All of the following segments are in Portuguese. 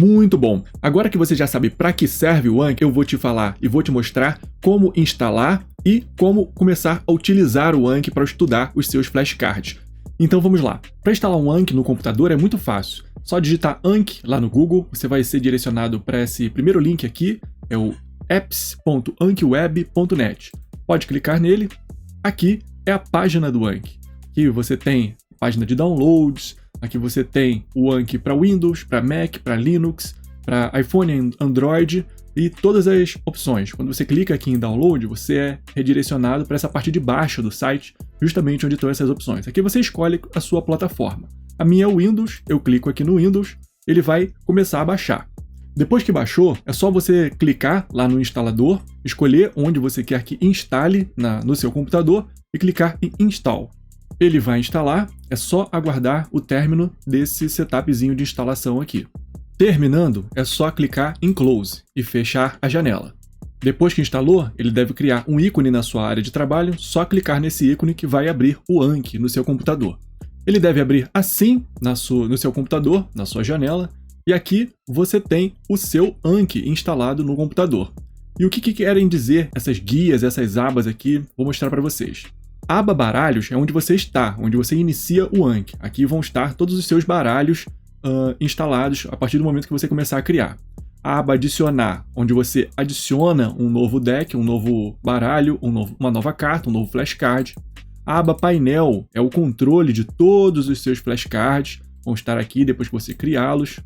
Muito bom! Agora que você já sabe para que serve o Anki, eu vou te falar e vou te mostrar como instalar e como começar a utilizar o Anki para estudar os seus flashcards. Então vamos lá. Para instalar um Anki no computador é muito fácil. Só digitar Anki lá no Google, você vai ser direcionado para esse primeiro link aqui, é o apps.ankiweb.net. Pode clicar nele. Aqui é a página do Anki. Aqui você tem a página de downloads. Aqui você tem o Anki para Windows, para Mac, para Linux, para iPhone e Android e todas as opções. Quando você clica aqui em Download, você é redirecionado para essa parte de baixo do site, justamente onde estão essas opções. Aqui você escolhe a sua plataforma. A minha é o Windows, eu clico aqui no Windows, ele vai começar a baixar. Depois que baixou, é só você clicar lá no instalador, escolher onde você quer que instale no seu computador e clicar em Install. Ele vai instalar, é só aguardar o término desse setupzinho de instalação aqui. Terminando, é só clicar em Close e fechar a janela. Depois que instalou, ele deve criar um ícone na sua área de trabalho, só clicar nesse ícone que vai abrir o Anki no seu computador. Ele deve abrir assim no seu computador, na sua janela, e aqui você tem o seu Anki instalado no computador. E o que querem dizer essas guias, essas abas aqui, vou mostrar para vocês. A aba Baralhos é onde você está, onde você inicia o Anki. Aqui vão estar todos os seus baralhos instalados a partir do momento que você começar a criar. A aba Adicionar, onde você adiciona um novo deck, um novo baralho, uma nova carta, um novo flashcard. A aba Painel é o controle de todos os seus flashcards, vão estar aqui depois que você criá-los.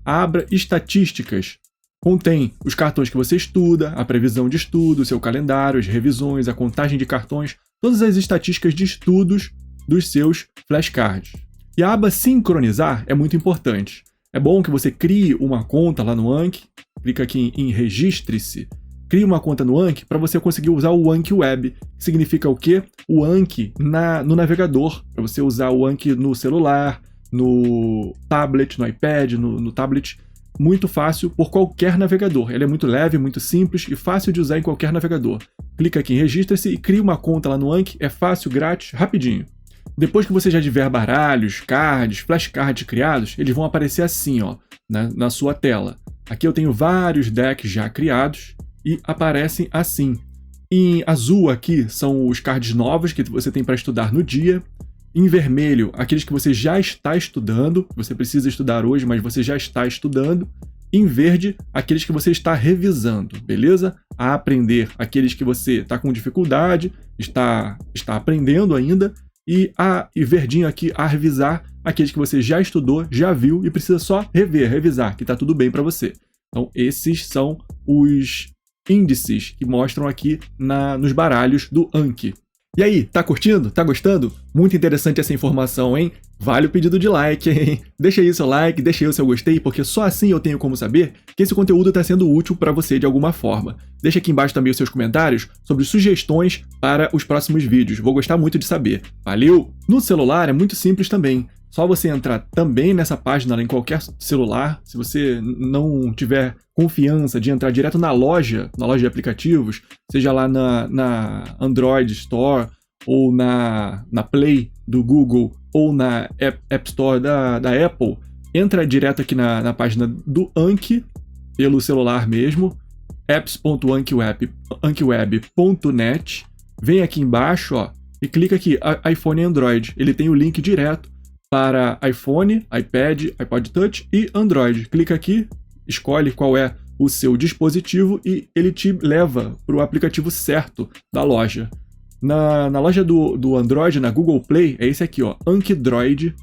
A aba Estatísticas contém os cartões que você estuda, a previsão de estudo, o seu calendário, as revisões, a contagem de cartões, todas as estatísticas de estudos dos seus flashcards. E a aba Sincronizar é muito importante. É bom que você crie uma conta lá no Anki, clica aqui em Registre-se, crie uma conta no Anki para você conseguir usar o Anki Web, que significa o quê? O Anki no navegador, para você usar o Anki no celular, no tablet, no iPad, no tablet, muito fácil por qualquer navegador. Ele é muito leve, muito simples e fácil de usar em qualquer navegador. Clica aqui em Registre-se e cria uma conta lá no Anki, é fácil, grátis, rapidinho. Depois que você já tiver baralhos, cards, flashcards criados, eles vão aparecer assim, ó, na sua tela. Aqui eu tenho vários decks já criados e aparecem assim. Em azul aqui são os cards novos que você tem para estudar no dia. Em vermelho, aqueles que você já está estudando, você precisa estudar hoje, mas você já está estudando. Em verde, aqueles que você está revisando, beleza? A aprender, aqueles que você está com dificuldade, está aprendendo ainda. E verdinho aqui, a revisar, aqueles que você já estudou, já viu e precisa só revisar, que está tudo bem para você. Então, esses são os índices que mostram aqui nos baralhos do Anki. E aí, tá curtindo? Tá gostando? Muito interessante essa informação, hein? Vale o pedido de like, hein? Deixa aí o seu like, deixa aí o seu gostei, porque só assim eu tenho como saber que esse conteúdo está sendo útil para você de alguma forma. Deixa aqui embaixo também os seus comentários sobre sugestões para os próximos vídeos. Vou gostar muito de saber. Valeu! No celular é muito simples também. Só você entrar também nessa página em qualquer celular. Se você não tiver confiança de entrar direto na loja de aplicativos, seja lá na Android Store, ou na Play do Google, ou na App Store da Apple, entra direto aqui na página do Anki, pelo celular mesmo, apps.ankiweb.net, vem aqui embaixo, ó, e clica aqui, iPhone e Android. Ele tem o link direto para iPhone, iPad, iPod Touch e Android. Clica aqui, escolhe qual é o seu dispositivo e ele te leva para o aplicativo certo da loja. Na loja do Android, na Google Play, é esse aqui, ó, Ankidroid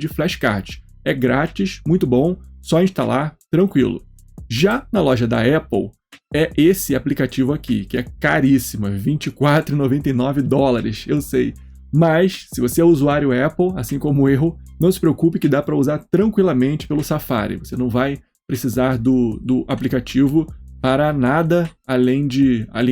Flashcard. É grátis, muito bom, só instalar, tranquilo. Já na loja da Apple, é esse aplicativo aqui, que é caríssimo, é $24,99, eu sei. Mas, se você é usuário Apple, assim como eu, não se preocupe que dá para usar tranquilamente pelo Safari. Você não vai precisar do aplicativo para nada além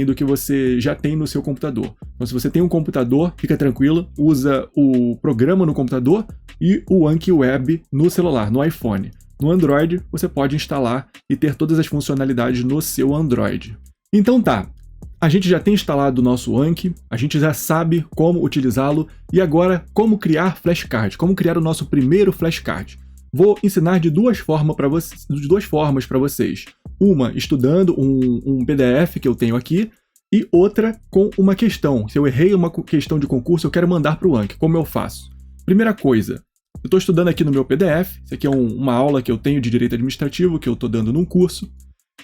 do que você já tem no seu computador. Então, se você tem um computador, fica tranquilo, usa o programa no computador e o Anki Web no celular, no iPhone. No Android, você pode instalar e ter todas as funcionalidades no seu Android. Então tá, a gente já tem instalado o nosso Anki, a gente já sabe como utilizá-lo e agora como criar flashcard, como criar o nosso primeiro flashcard. Vou ensinar de duas formas para vocês. Uma estudando um PDF que eu tenho aqui e outra com uma questão. Se eu errei uma questão de concurso, eu quero mandar para o Anki. Como eu faço? Primeira coisa, eu estou estudando aqui no meu PDF. Isso aqui é uma aula que eu tenho de Direito Administrativo, que eu estou dando num curso.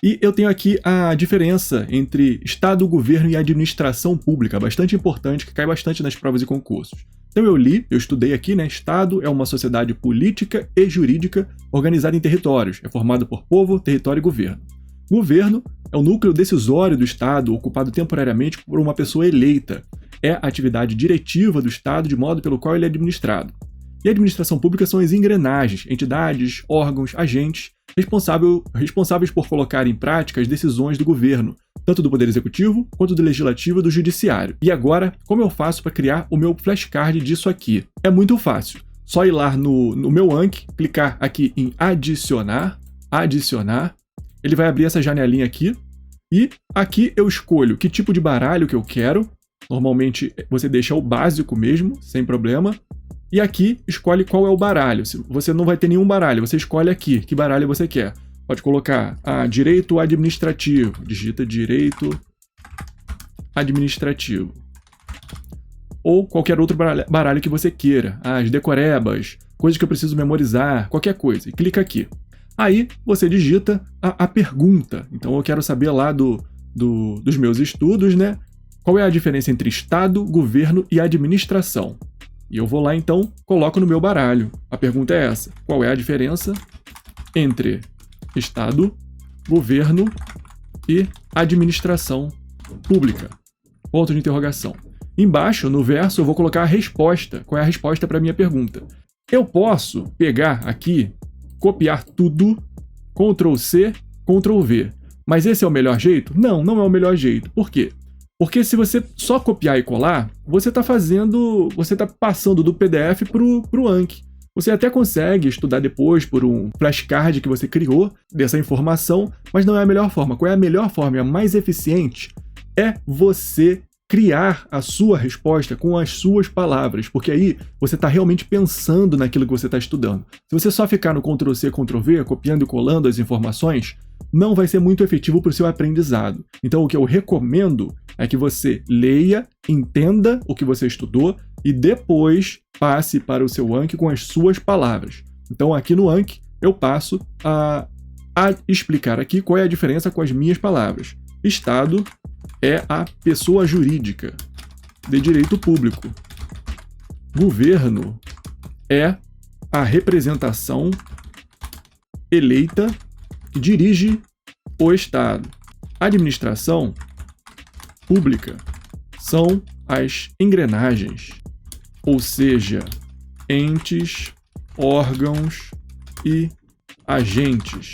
E eu tenho aqui a diferença entre Estado, Governo e Administração Pública, bastante importante, que cai bastante nas provas e concursos. Então eu estudei aqui, né? Estado é uma sociedade política e jurídica organizada em territórios. É formado por povo, território e governo. Governo é o núcleo decisório do Estado, ocupado temporariamente por uma pessoa eleita. É a atividade diretiva do Estado, de modo pelo qual ele é administrado. E a administração pública são as engrenagens, entidades, órgãos, agentes, responsáveis por colocar em prática as decisões do governo, tanto do Poder Executivo, quanto do Legislativo e do Judiciário. E agora, como eu faço para criar o meu flashcard disso aqui? É muito fácil. Só ir lá no meu Anki, clicar aqui em adicionar, ele vai abrir essa janelinha aqui, e aqui eu escolho que tipo de baralho que eu quero. Normalmente você deixa o básico mesmo, sem problema. E aqui escolhe qual é o baralho. Você não vai ter nenhum baralho, você escolhe aqui que baralho você quer. Pode colocar direito administrativo. Digita direito administrativo. Ou qualquer outro baralho que você queira. As decorebas, coisas que eu preciso memorizar, qualquer coisa. E clica aqui. Aí você digita a pergunta. Então eu quero saber lá dos meus estudos, né? Qual é a diferença entre Estado, Governo e Administração? E eu vou lá, então, coloco no meu baralho. A pergunta é essa. Qual é a diferença entre Estado, Governo e Administração Pública? Ponto de interrogação. Embaixo, no verso, eu vou colocar a resposta. Qual é a resposta para a minha pergunta? Eu posso pegar aqui, copiar tudo, Ctrl+C, Ctrl+V. Mas esse é o melhor jeito? Não, não é o melhor jeito. Por quê? Porque se você só copiar e colar, você está passando do PDF para o Anki. Você até consegue estudar depois por um flashcard que você criou dessa informação, mas não é a melhor forma. Qual é a melhor forma? A mais eficiente é você criar a sua resposta com as suas palavras, porque aí você está realmente pensando naquilo que você está estudando. Se você só ficar no Ctrl+C, Ctrl+V, copiando e colando as informações, não vai ser muito efetivo para o seu aprendizado. Então o que eu recomendo é que você leia, entenda o que você estudou e depois passe para o seu Anki com as suas palavras. Então aqui no Anki eu passo a explicar aqui qual é a diferença com as minhas palavras. Estado é a pessoa jurídica de direito público. Governo é a representação eleita que dirige o Estado. Administração pública são as engrenagens, ou seja, entes, órgãos e agentes.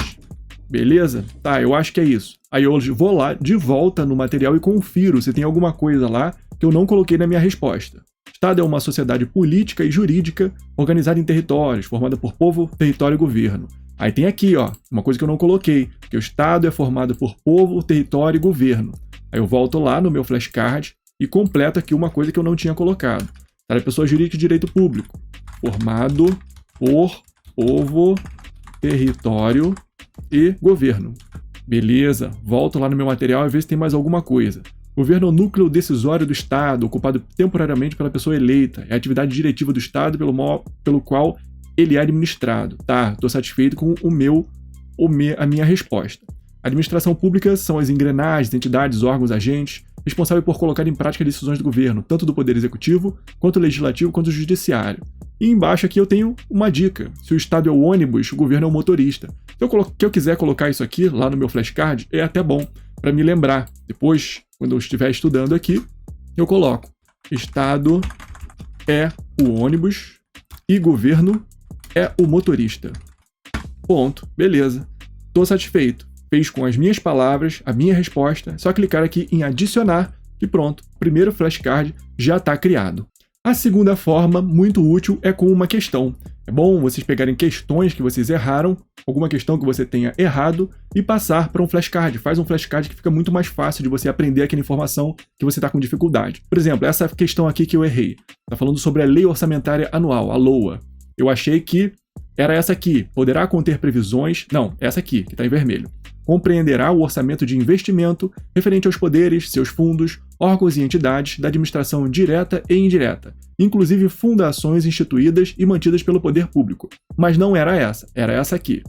Beleza? Tá, eu acho que é isso. Aí eu vou lá de volta no material e confiro se tem alguma coisa lá que eu não coloquei na minha resposta. Estado é uma sociedade política e jurídica organizada em territórios, formada por povo, território e governo. Aí tem aqui, ó, uma coisa que eu não coloquei, que o Estado é formado por povo, território e governo. Aí eu volto lá no meu flashcard e completo aqui uma coisa que eu não tinha colocado. Estado é pessoa jurídica de direito público, formado por povo, território e governo. Beleza, volto lá no meu material e vejo se tem mais alguma coisa. Governo é o núcleo decisório do Estado, ocupado temporariamente pela pessoa eleita. É a atividade diretiva do Estado pelo qual ele é administrado. Tá, estou satisfeito com a minha resposta. A administração pública são as engrenagens, entidades, órgãos, agentes, responsáveis por colocar em prática decisões do governo, tanto do Poder Executivo, quanto do Legislativo, quanto do Judiciário. E embaixo aqui eu tenho uma dica. Se o Estado é o ônibus, o governo é o motorista. Se eu quiser colocar isso aqui lá no meu flashcard, é até bom para me lembrar. Depois, quando eu estiver estudando aqui, eu coloco Estado é o ônibus e governo é o motorista. Ponto. Beleza. Estou satisfeito. Fez com as minhas palavras a minha resposta. Só clicar aqui em adicionar e pronto. O primeiro flashcard já está criado. A segunda forma, muito útil, é com uma questão. É bom vocês pegarem questões que vocês erraram, alguma questão que você tenha errado, e passar para um flashcard. Faz um flashcard que fica muito mais fácil de você aprender aquela informação que você está com dificuldade. Por exemplo, essa questão aqui que eu errei. Está falando sobre a Lei Orçamentária Anual, a LOA. Eu achei que era essa aqui. Poderá conter previsões... Não, essa aqui, que está em vermelho. Compreenderá o orçamento de investimento referente aos poderes, seus fundos, órgãos e entidades da administração direta e indireta, inclusive fundações instituídas e mantidas pelo poder público. Mas não era essa aqui.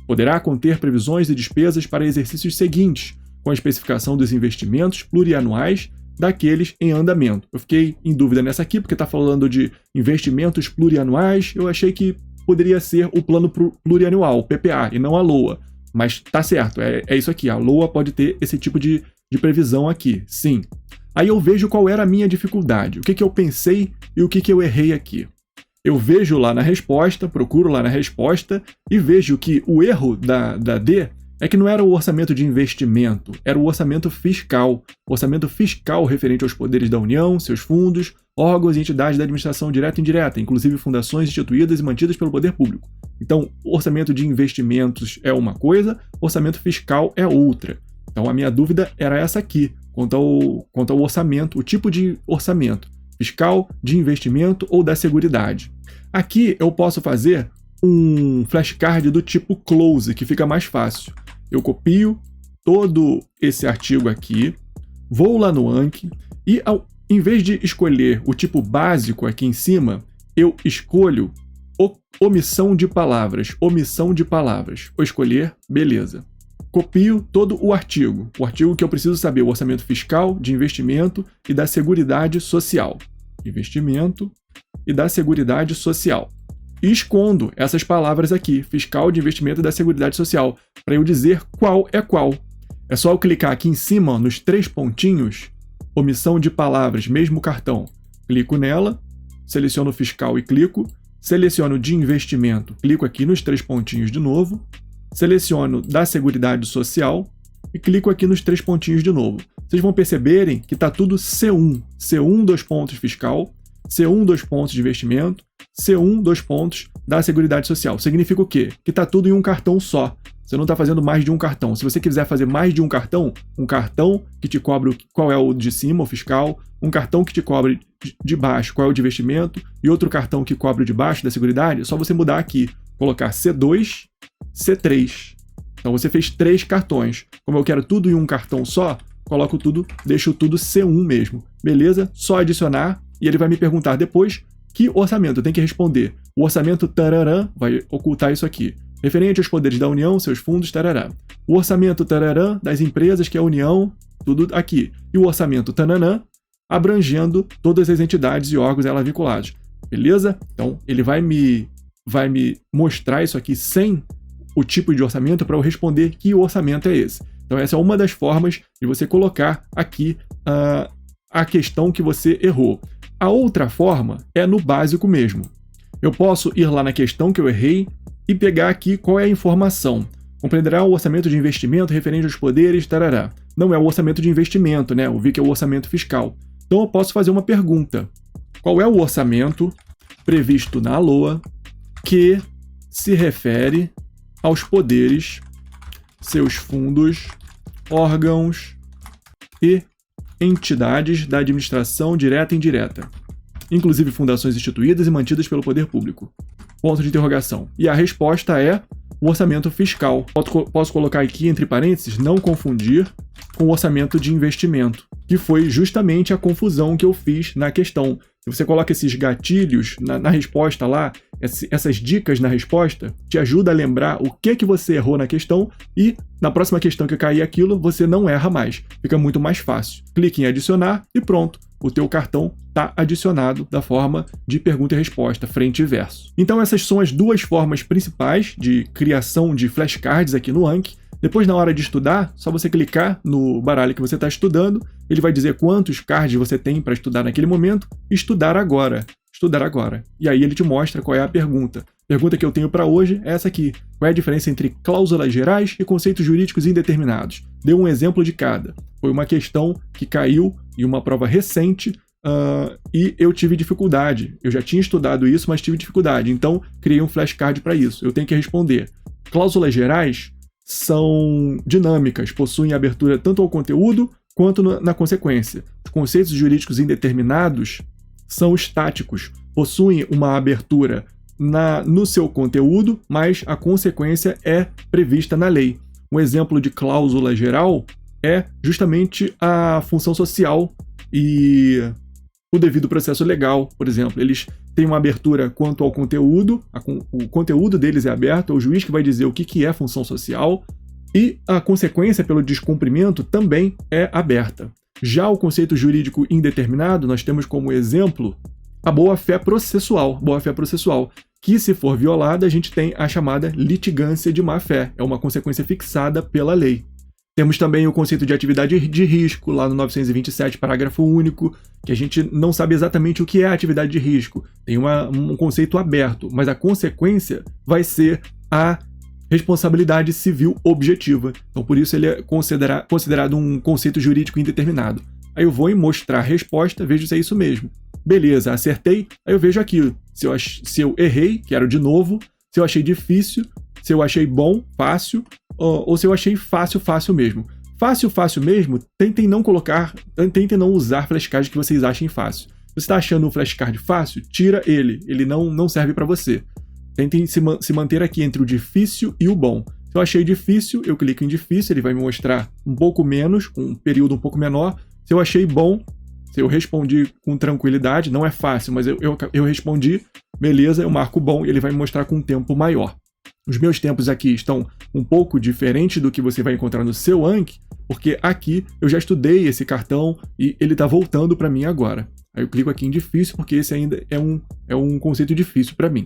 Poderá conter previsões e despesas para exercícios seguintes, com a especificação dos investimentos plurianuais daqueles em andamento. Eu fiquei em dúvida nessa aqui, porque está falando de investimentos plurianuais, eu achei que poderia ser o plano plurianual, o PPA, e não a LOA. Mas tá certo, é isso aqui, a LOA pode ter esse tipo de previsão aqui, sim. Aí eu vejo qual era a minha dificuldade, o que eu pensei e o que eu errei aqui. Eu vejo lá na resposta, procuro lá na resposta e vejo que o erro da D é que não era o orçamento de investimento, era o orçamento fiscal. O orçamento fiscal referente aos poderes da União, seus fundos, órgãos e entidades da administração direta e indireta, inclusive fundações instituídas e mantidas pelo poder público. Então, o orçamento de investimentos é uma coisa, orçamento fiscal é outra. Então, a minha dúvida era essa aqui, quanto ao orçamento, o tipo de orçamento, fiscal, de investimento ou da seguridade. Aqui eu posso fazer um flashcard do tipo close, que fica mais fácil. Eu copio todo esse artigo aqui, vou lá no Anki e, em vez de escolher o tipo básico aqui em cima, eu escolho omissão de palavras. Vou escolher, beleza. Copio todo o artigo que eu preciso saber, o orçamento fiscal, de investimento e da seguridade social. Investimento e da seguridade social. E escondo essas palavras aqui, fiscal, de investimento e da seguridade social, para eu dizer qual é qual. É só eu clicar aqui em cima, nos 3 pontinhos, omissão de palavras, mesmo cartão. Clico nela, seleciono fiscal e clico, seleciono de investimento, clico aqui nos 3 pontinhos de novo, seleciono da seguridade social e clico aqui nos 3 pontinhos de novo. Vocês vão perceberem que está tudo C1. C1, 2 pontos fiscal, C1, 2 pontos de investimento, C1, 2 pontos da seguridade social. Significa o quê? Que está tudo em um cartão só. Você não está fazendo mais de um cartão. Se você quiser fazer mais de um cartão que te cobre qual é o de cima, o fiscal, um cartão que te cobre de baixo qual é o de investimento e outro cartão que cobre o de baixo da seguridade, é só você mudar aqui, colocar C2, C3. Então você fez 3 cartões. Como eu quero tudo em um cartão só, coloco tudo, deixo tudo C1 mesmo. Beleza? Só adicionar e ele vai me perguntar depois que orçamento. Eu tenho que responder. O orçamento tararã vai ocultar isso aqui. Referente aos poderes da União, seus fundos, tarará. O orçamento tararã das empresas, que é a União, tudo aqui. E o orçamento tananã, abrangendo todas as entidades e órgãos a ela vinculados. Beleza? Então, ele vai me mostrar isso aqui sem o tipo de orçamento para eu responder que orçamento é esse. Então, essa é uma das formas de você colocar aqui a questão que você errou. A outra forma é no básico mesmo. Eu posso ir lá na questão que eu errei e pegar aqui qual é a informação. Compreenderá o orçamento de investimento referente aos poderes, tarará. Não é o orçamento de investimento, né? Eu vi que é o orçamento fiscal. Então eu posso fazer uma pergunta. Qual é o orçamento previsto na LOA que se refere aos poderes, seus fundos, órgãos e entidades da administração direta e indireta, inclusive fundações instituídas e mantidas pelo poder público? Ponto de interrogação. E a resposta é o orçamento fiscal. Posso colocar aqui entre parênteses, não confundir com o orçamento de investimento, que foi justamente a confusão que eu fiz na questão. Se você coloca esses gatilhos na resposta lá, essas dicas na resposta, te ajuda a lembrar o que você errou na questão e na próxima questão que cair aquilo, você não erra mais. Fica muito mais fácil. Clique em adicionar e pronto. O teu cartão está adicionado da forma de pergunta e resposta, frente e verso. Então essas são as 2 formas principais de criação de flashcards aqui no Anki. Depois, na hora de estudar, só você clicar no baralho que você está estudando, ele vai dizer quantos cards você tem para estudar naquele momento, estudar agora. Estudar agora. E aí ele te mostra qual é a pergunta. A pergunta que eu tenho para hoje é essa aqui. Qual é a diferença entre cláusulas gerais e conceitos jurídicos indeterminados? Dê um exemplo de cada. Foi uma questão que caiu em uma prova recente e eu tive dificuldade. Eu já tinha estudado isso, mas tive dificuldade. Então, criei um flashcard para isso. Eu tenho que responder. Cláusulas gerais são dinâmicas, possuem abertura tanto ao conteúdo quanto na consequência. Os conceitos jurídicos indeterminados são estáticos, possuem uma abertura no seu conteúdo, mas a consequência é prevista na lei. Um exemplo de cláusula geral é justamente a função social e o devido processo legal, por exemplo. Eles têm uma abertura quanto ao conteúdo, o conteúdo deles é aberto, é o juiz que vai dizer o que é função social, e a consequência pelo descumprimento também é aberta. Já o conceito jurídico indeterminado, nós temos como exemplo a boa-fé processual, que, se for violada, a gente tem a chamada litigância de má-fé, é uma consequência fixada pela lei. Temos também o conceito de atividade de risco, lá no 927, parágrafo único, que a gente não sabe exatamente o que é atividade de risco. Tem um conceito aberto, mas a consequência vai ser a responsabilidade civil objetiva. Então, por isso ele é considerado um conceito jurídico indeterminado. Aí eu vou em mostrar resposta, vejo se é isso mesmo. Beleza, acertei, aí eu vejo aquilo. Se eu errei, quero de novo. Se eu achei difícil, se eu achei bom, fácil, ou se eu achei fácil mesmo. Fácil mesmo, tentem não usar flashcards que vocês achem fácil. Se você está achando um flashcard fácil, tira ele não serve para você. Tentem se manter aqui entre o difícil e o bom. Se eu achei difícil, eu clico em difícil, ele vai me mostrar um pouco menos, com um período um pouco menor. Se eu achei bom, se eu respondi com tranquilidade, não é fácil, mas eu respondi, beleza, eu marco bom e ele vai me mostrar com um tempo maior. Os meus tempos aqui estão um pouco diferentes do que você vai encontrar no seu Anki, porque aqui eu já estudei esse cartão e ele está voltando para mim agora. Aí eu clico aqui em difícil, porque esse ainda é um conceito difícil para mim.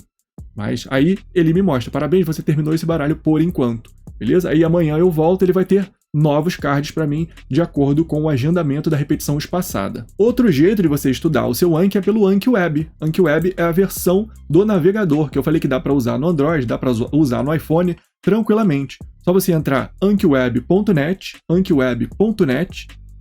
Mas aí ele me mostra, parabéns, você terminou esse baralho por enquanto, beleza? Aí amanhã eu volto, ele vai ter novos cards para mim, de acordo com o agendamento da repetição espaçada. Outro jeito de você estudar o seu Anki é pelo Anki Web. Anki Web é a versão do navegador, que eu falei que dá para usar no Android, dá para usar no iPhone tranquilamente. Só você entrar ankiweb.net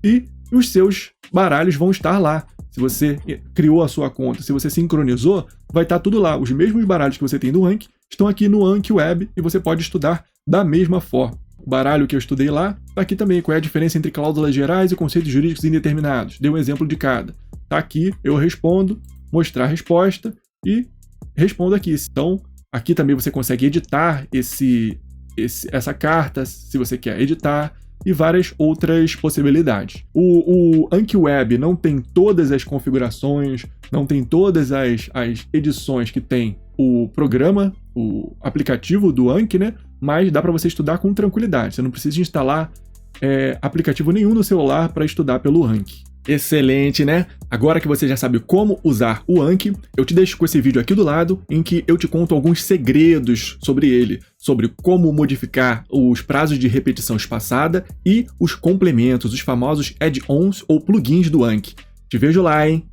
e os seus baralhos vão estar lá. Se você criou a sua conta, se você sincronizou, vai estar tudo lá. Os mesmos baralhos que você tem no Anki estão aqui no Anki Web e você pode estudar da mesma forma. O baralho que eu estudei lá está aqui também. Qual é a diferença entre cláusulas gerais e conceitos jurídicos indeterminados? Dei um exemplo de cada. Está aqui, eu respondo, mostrar a resposta e respondo aqui. Então, aqui também você consegue editar essa carta, se você quer editar, e várias outras possibilidades. O Anki Web não tem todas as configurações, não tem todas as edições que tem o programa, o aplicativo do Anki, né? Mas dá para você estudar com tranquilidade. Você não precisa instalar aplicativo nenhum no celular para estudar pelo Anki. Excelente, né? Agora que você já sabe como usar o Anki, eu te deixo com esse vídeo aqui do lado, em que eu te conto alguns segredos sobre ele, sobre como modificar os prazos de repetição espaçada e os complementos, os famosos add-ons ou plugins do Anki. Te vejo lá, hein?